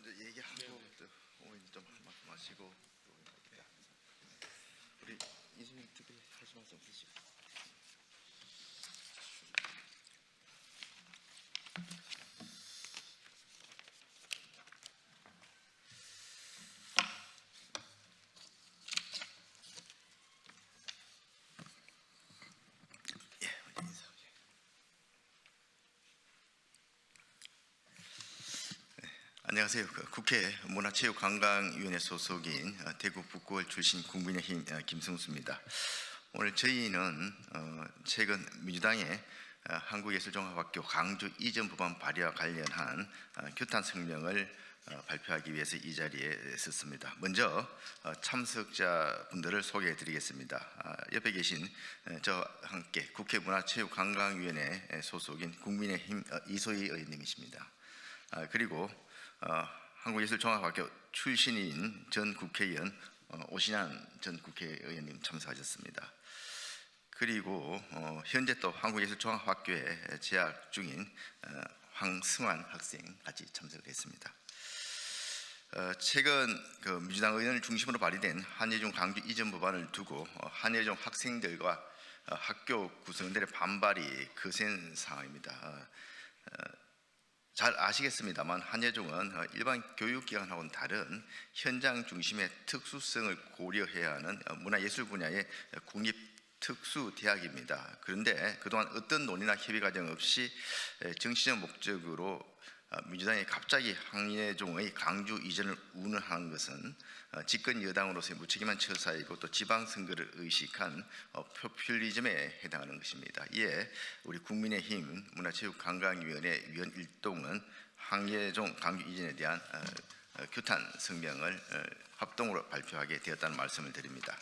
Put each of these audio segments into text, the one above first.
먼저 얘기하고 또 오늘 좀 말씀하시고 우리 이수민 특별히 하실 말씀 없으시고. 안녕하세요. 국회 문화체육관광위원회 소속인 대구 북구을 출신 국민의힘 김승수입니다. 오늘 저희는 최근 민주당의 한국예술종합학교 강주 이전 법안 발의와 관련한 규탄 성명을 발표하기 위해서 이 자리에 섰습니다. 먼저 참석자분들을 소개해 드리겠습니다. 옆에 계신 저와 함께 국회 문화체육관광위원회 소속인 국민의힘 이소희 의원님이십니다. 그리고 한국예술종합학교 출신인 전 국회의원 오신환 전 국회의원님 참석하셨습니다. 그리고 현재 또 한국예술종합학교에 재학 중인 황승환 학생 같이 참석을 했습니다. 최근 민주당 의원을 중심으로 발의된 한예종 강주 이전 법안을 두고 한예종 학생들과 학교 구성원들의 반발이 거센 상황입니다. 잘 아시겠습니다만 한예종은 일반 교육기관하고는 다른 현장 중심의 특수성을 고려해야 하는 문화예술 분야의 국립특수대학입니다. 그런데 그동안 어떤 논의나 협의 과정 없이 정치적 목적으로 민주당이 갑자기 한예종의 강주 이전을 운운하는 것은 집권 여당으로서의 무책임한 처사이고 또 지방선거를 의식한 포퓰리즘에 해당하는 것입니다. 이에 우리 국민의힘 문화체육관광위원회 위원 일동은 한예종 강주 이전에 대한 규탄 성명을 합동으로 발표하게 되었다는 말씀을 드립니다.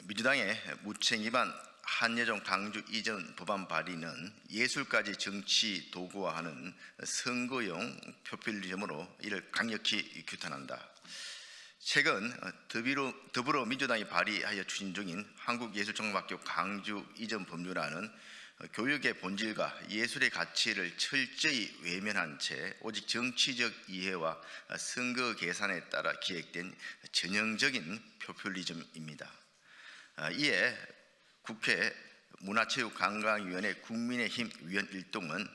민주당의 무책임한 한예종 강주 이전 법안 발의는 예술까지 정치 도구화하는 선거용 포퓰리즘으로 이를 강력히 규탄한다. 최근 더불어민주당이 발의하여 추진 중인 한국예술종합학교 강주 이전 법률안은 교육의 본질과 예술의 가치를 철저히 외면한 채 오직 정치적 이해와 선거 계산에 따라 기획된 전형적인 포퓰리즘입니다. 이에 국회 문화체육관광위원회 국민의힘 위원 일동은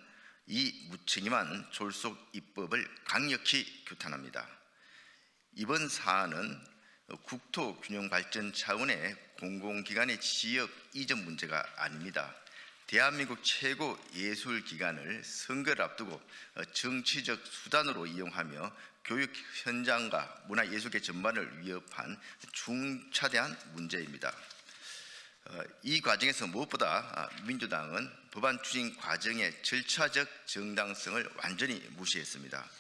이 무책임한 졸속 입법을 강력히 규탄합니다. 이번 사안은 국토균형발전 차원의 공공기관의 지역 이전 문제가 아닙니다. 대한민국 최고 예술기관을 선거를 앞두고 정치적 수단으로 이용하며 교육 현장과 문화예술계 전반을 위협한 중차대한 문제입니다. 이 과정에서 무엇보다 민주당은 법안 추진 과정의 절차적 정당성을 완전히 무시했습니다.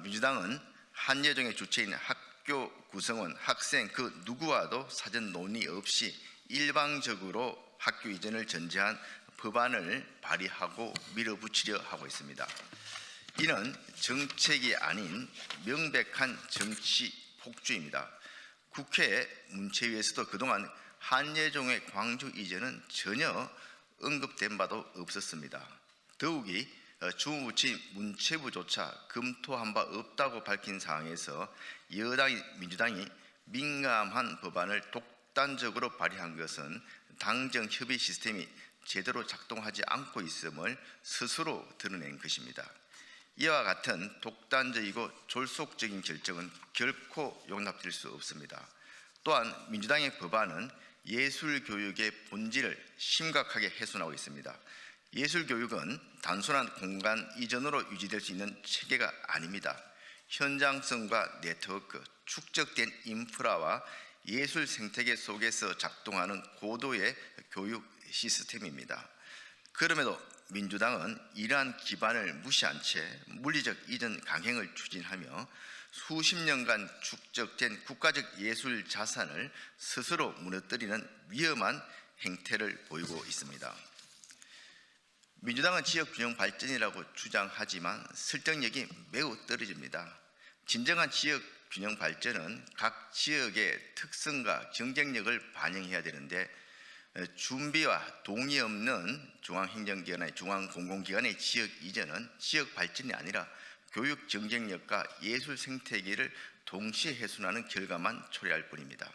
민주당은 한예종의 주체인 학교 구성원, 학생 그 누구와도 사전 논의 없이 일방적으로 학교 이전을 전제한 법안을 발의하고 밀어붙이려 하고 있습니다. 이는 정책이 아닌 명백한 정치 폭주입니다. 국회 문체위에서도 그동안 한예종의 광주 이전은 전혀 언급된 바도 없었습니다. 더욱이 주무부처인 문체부조차 검토한 바 없다고 밝힌 상황에서 여당인 민주당이 민감한 법안을 독단적으로 발의한 것은 당정 협의 시스템이 제대로 작동하지 않고 있음을 스스로 드러낸 것입니다. 이와 같은 독단적이고 졸속적인 결정은 결코 용납될 수 없습니다. 또한 민주당의 법안은 예술교육의 본질을 심각하게 훼손하고 있습니다. 예술교육은 단순한 공간 이전으로 유지될 수 있는 체계가 아닙니다. 현장성과 네트워크, 축적된 인프라와 예술 생태계 속에서 작동하는 고도의 교육 시스템입니다. 그럼에도 민주당은 이러한 기반을 무시한 채 물리적 이전 강행을 추진하며 수십 년간 축적된 국가적 예술 자산을 스스로 무너뜨리는 위험한 행태를 보이고 있습니다. 민주당은 지역균형 발전이라고 주장하지만 설득력이 매우 떨어집니다. 진정한 지역균형 발전은 각 지역의 특성과 경쟁력을 반영해야 되는데 준비와 동의 없는 중앙행정기관의 중앙공공기관의 지역 이전은 지역 발전이 아니라 교육 경쟁력과 예술 생태계를 동시에 훼손하는 결과만 초래할 뿐입니다.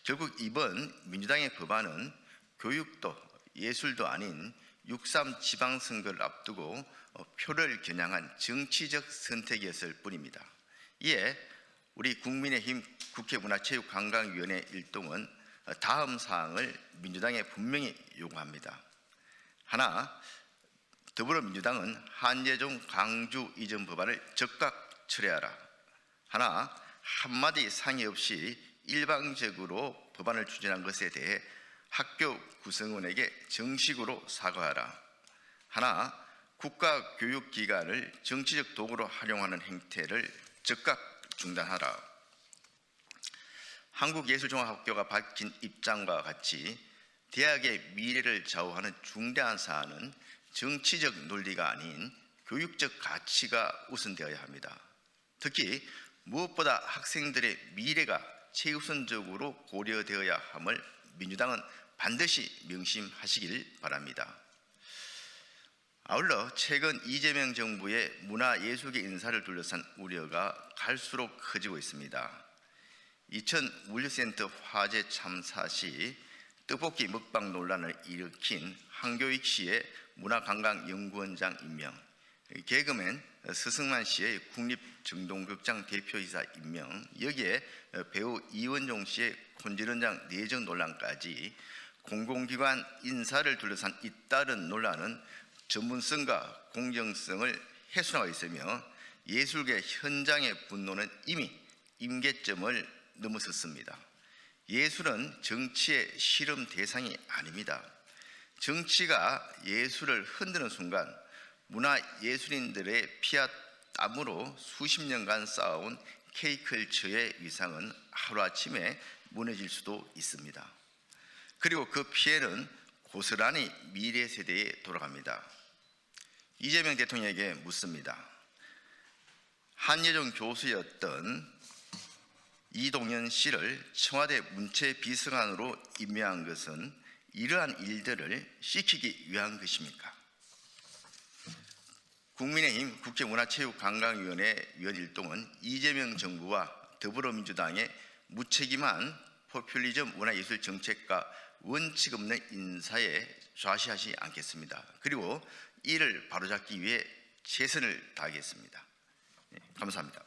결국 이번 민주당의 법안은 교육도 예술도 아닌 6.3 지방선거를 앞두고 표를 겨냥한 정치적 선택이었을 뿐입니다. 이에 우리 국민의힘 국회문화체육관광위원회 일동은 다음 사항을 민주당에 분명히 요구합니다. 하나, 더불어민주당은 한예종 광주 이전 법안을 즉각 철회하라. 하나, 한마디 상의 없이 일방적으로 법안을 추진한 것에 대해 학교 구성원에게 정식으로 사과하라. 하나, 국가교육기관을 정치적 도구로 활용하는 행태를 즉각 중단하라. 한국예술종합학교가 밝힌 입장과 같이 대학의 미래를 좌우하는 중대한 사안은 정치적 논리가 아닌 교육적 가치가 우선되어야 합니다. 특히 무엇보다 학생들의 미래가 최우선적으로 고려되어야 함을 민주당은 반드시 명심하시길 바랍니다. 아울러 최근 이재명 정부의 문화예술계 인사를 둘러싼 우려가 갈수록 커지고 있습니다. 이천 물류센터 화재 참사 시 떡볶이 먹방 논란을 일으킨 한교익 씨의 문화관광연구원장 임명, 개그맨 서승만 씨의 국립정동극장 대표이사 임명, 여기에 배우 이원종 씨의 콘지런장 내정 논란까지 공공기관 인사를 둘러싼 잇따른 논란은 전문성과 공정성을 훼손하고 있으며 예술계 현장의 분노는 이미 임계점을 넘어섰습니다. 예술은 정치의 실험 대상이 아닙니다. 정치가 예술을 흔드는 순간 문화예술인들의 피와 땀으로 수십 년간 쌓아온 K컬처의 위상은 하루아침에 무너질 수도 있습니다. 그리고 그 피해는 고스란히 미래 세대에 돌아갑니다. 이재명 대통령에게 묻습니다. 한예종 교수였던 이동현 씨를 청와대 문체비서관으로 임명한 것은 이러한 일들을 시키기 위한 것입니까? 국민의힘 국회문화체육관광위원회 위원 일동은 이재명 정부와 더불어민주당의 무책임한 포퓰리즘 문화예술 정책과 원칙 없는 인사에 좌시하지 않겠습니다. 그리고 이를 바로잡기 위해 최선을 다하겠습니다. 감사합니다.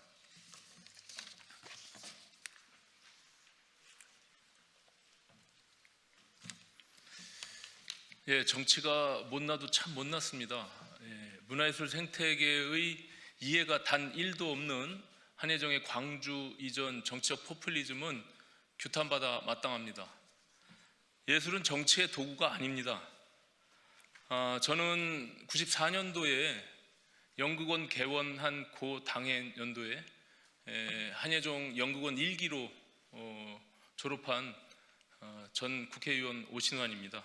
예, 정치가 못나도 참 못났습니다. 예, 문화예술 생태계의 이해가 단 1도 없는 한예종의 광주 이전 정치적 포퓰리즘은 규탄받아 마땅합니다. 예술은 정치의 도구가 아닙니다. 저는 94년도에 연극원 개원한 고 당해 연도에 한예종 연극원 1기로 졸업한 전 국회의원 오신환입니다.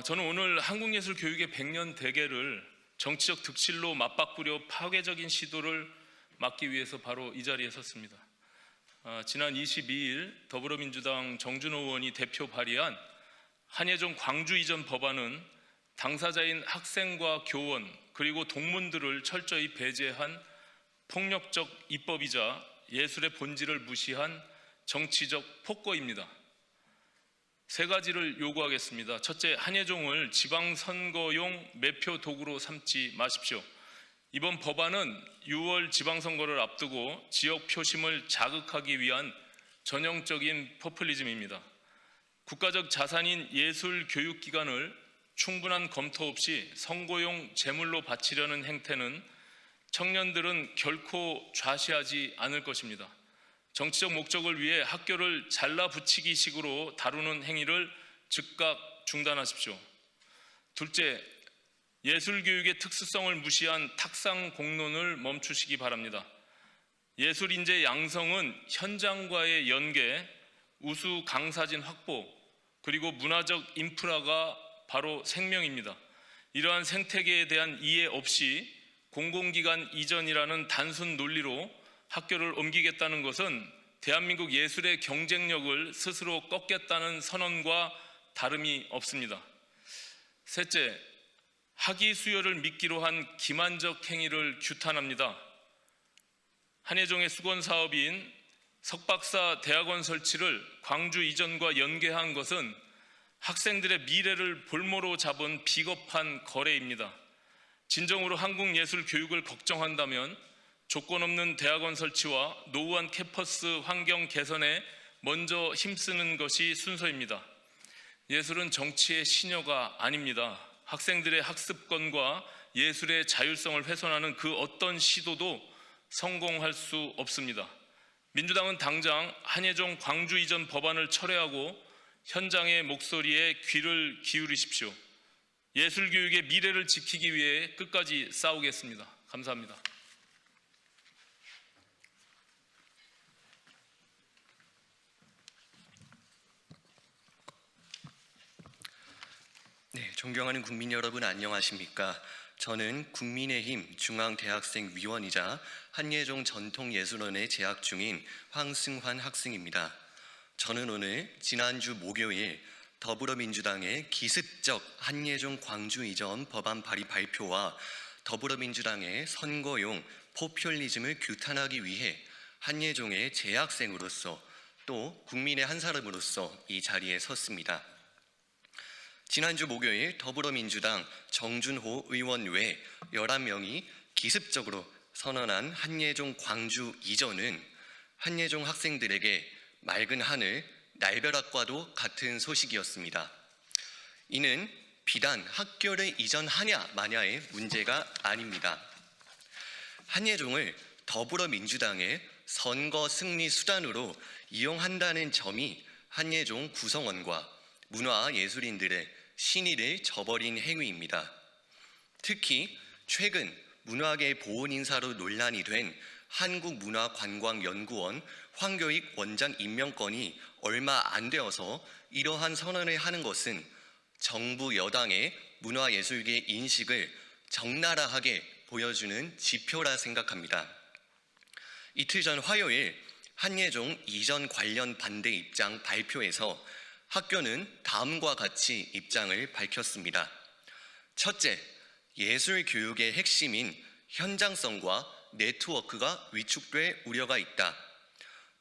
저는 오늘 한국예술 교육의 100년 대계를 정치적 득실로 맞바꾸려 파괴적인 시도를 막기 위해서 바로 이 자리에 섰습니다. 지난 22일 더불어민주당 정준호 의원이 대표 발의한 한예종 광주 이전 법안은 당사자인 학생과 교원 그리고 동문들을 철저히 배제한 폭력적 입법이자 예술의 본질을 무시한 정치적 폭거입니다. 세 가지를 요구하겠습니다. 첫째, 한예종을 지방선거용 매표 도구로 삼지 마십시오. 이번 법안은 6월 지방선거를 앞두고 지역 표심을 자극하기 위한 전형적인 포퓰리즘입니다. 국가적 자산인 예술교육기관을 충분한 검토 없이 선거용 재물로 바치려는 행태는 청년들은 결코 좌시하지 않을 것입니다. 정치적 목적을 위해 학교를 잘라붙이기 식으로 다루는 행위를 즉각 중단하십시오. 둘째, 예술교육의 특수성을 무시한 탁상 공론을 멈추시기 바랍니다. 예술인재 양성은 현장과의 연계, 우수 강사진 확보, 그리고 문화적 인프라가 바로 생명입니다. 이러한 생태계에 대한 이해 없이 공공기관 이전이라는 단순 논리로 학교를 옮기겠다는 것은 대한민국 예술의 경쟁력을 스스로 꺾겠다는 선언과 다름이 없습니다. 셋째, 학위 수여를 미끼로 한 기만적 행위를 규탄합니다. 한예종의 수건 사업인 석박사 대학원 설치를 광주 이전과 연계한 것은 학생들의 미래를 볼모로 잡은 비겁한 거래입니다. 진정으로 한국 예술 교육을 걱정한다면 조건 없는 대학원 설치와 노후한 캠퍼스 환경 개선에 먼저 힘쓰는 것이 순서입니다. 예술은 정치의 신여가 아닙니다. 학생들의 학습권과 예술의 자율성을 훼손하는 그 어떤 시도도 성공할 수 없습니다. 민주당은 당장 한예종 광주 이전 법안을 철회하고 현장의 목소리에 귀를 기울이십시오. 예술교육의 미래를 지키기 위해 끝까지 싸우겠습니다. 감사합니다. 네, 존경하는 국민 여러분 안녕하십니까? 저는 국민의힘 중앙대학생위원이자 한예종 전통예술원에 재학 중인 황승환 학생입니다. 저는 오늘 지난주 목요일 더불어민주당의 기습적 한예종 광주 이전 법안 발의 발표와 더불어민주당의 선거용 포퓰리즘을 규탄하기 위해 한예종의 재학생으로서 또 국민의 한 사람으로서 이 자리에 섰습니다. 지난주 목요일 더불어민주당 정준호 의원 외 11명이 기습적으로 선언한 한예종 광주 이전은 한예종 학생들에게 맑은 하늘, 날벼락과도 같은 소식이었습니다. 이는 비단 학교를 이전하냐 마냐의 문제가 아닙니다. 한예종을 더불어민주당의 선거 승리 수단으로 이용한다는 점이 한예종 구성원과 문화예술인들의 신의를 저버린 행위입니다. 특히 최근 문화계 보훈 인사로 논란이 된 한국문화관광연구원 황교익 원장 임명건이 얼마 안 되어서 이러한 선언을 하는 것은 정부 여당의 문화예술계 인식을 적나라하게 보여주는 지표라 생각합니다. 이틀 전 화요일 한예종 이전 관련 반대 입장 발표에서 학교는 다음과 같이 입장을 밝혔습니다. 첫째, 예술 교육의 핵심인 현장성과 네트워크가 위축될 우려가 있다.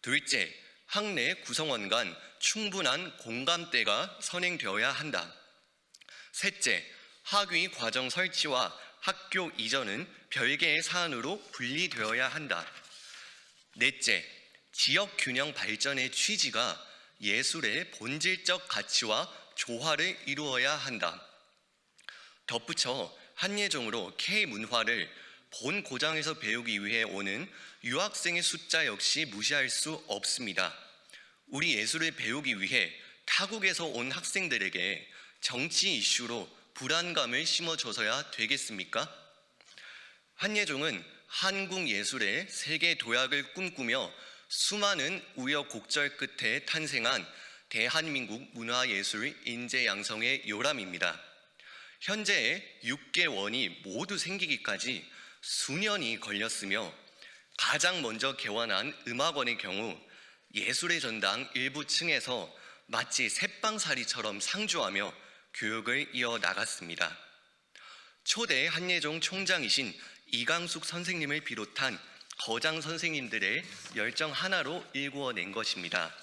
둘째, 학내 구성원 간 충분한 공감대가 선행되어야 한다. 셋째, 학위 과정 설치와 학교 이전은 별개의 사안으로 분리되어야 한다. 넷째, 지역 균형 발전의 취지가 예술의 본질적 가치와 조화를 이루어야 한다. 덧붙여 한예종으로 K문화를 본 고장에서 배우기 위해 오는 유학생의 숫자 역시 무시할 수 없습니다. 우리 예술을 배우기 위해 타국에서 온 학생들에게 정치 이슈로 불안감을 심어줘서야 되겠습니까? 한예종은 한국 예술의 세계 도약을 꿈꾸며 수많은 우여곡절 끝에 탄생한 대한민국 문화예술 인재 양성의 요람입니다. 현재 6개 원이 모두 생기기까지 수년이 걸렸으며 가장 먼저 개원한 음악원의 경우 예술의 전당 일부 층에서 마치 새빵살이처럼 상주하며 교육을 이어나갔습니다. 초대 한예종 총장이신 이강숙 선생님을 비롯한 거장 선생님들의 열정 하나로 일구어낸 것입니다.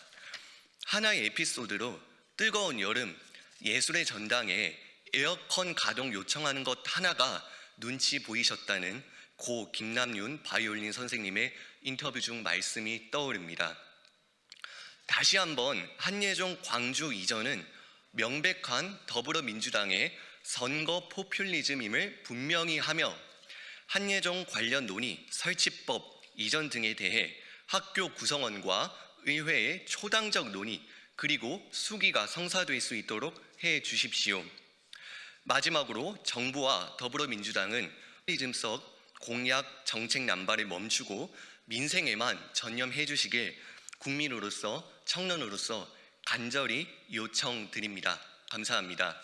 하나의 에피소드로 뜨거운 여름 예술의 전당에 에어컨 가동 요청하는 것 하나가 눈치 보이셨다는 고 김남윤 바이올린 선생님의 인터뷰 중 말씀이 떠오릅니다. 다시 한번 한예종 광주 이전은 명백한 더불어민주당의 선거 포퓰리즘임을 분명히 하며 한예종 관련 논의, 설치법, 이전 등에 대해 학교 구성원과 의회의 초당적 논의 그리고 수기가 성사될 수 있도록 해 주십시오. 마지막으로 정부와 더불어민주당은 포퓰리즘 속 공약 정책 남발을 멈추고 민생에만 전념해 주시길 국민으로서 청년으로서 간절히 요청드립니다. 감사합니다.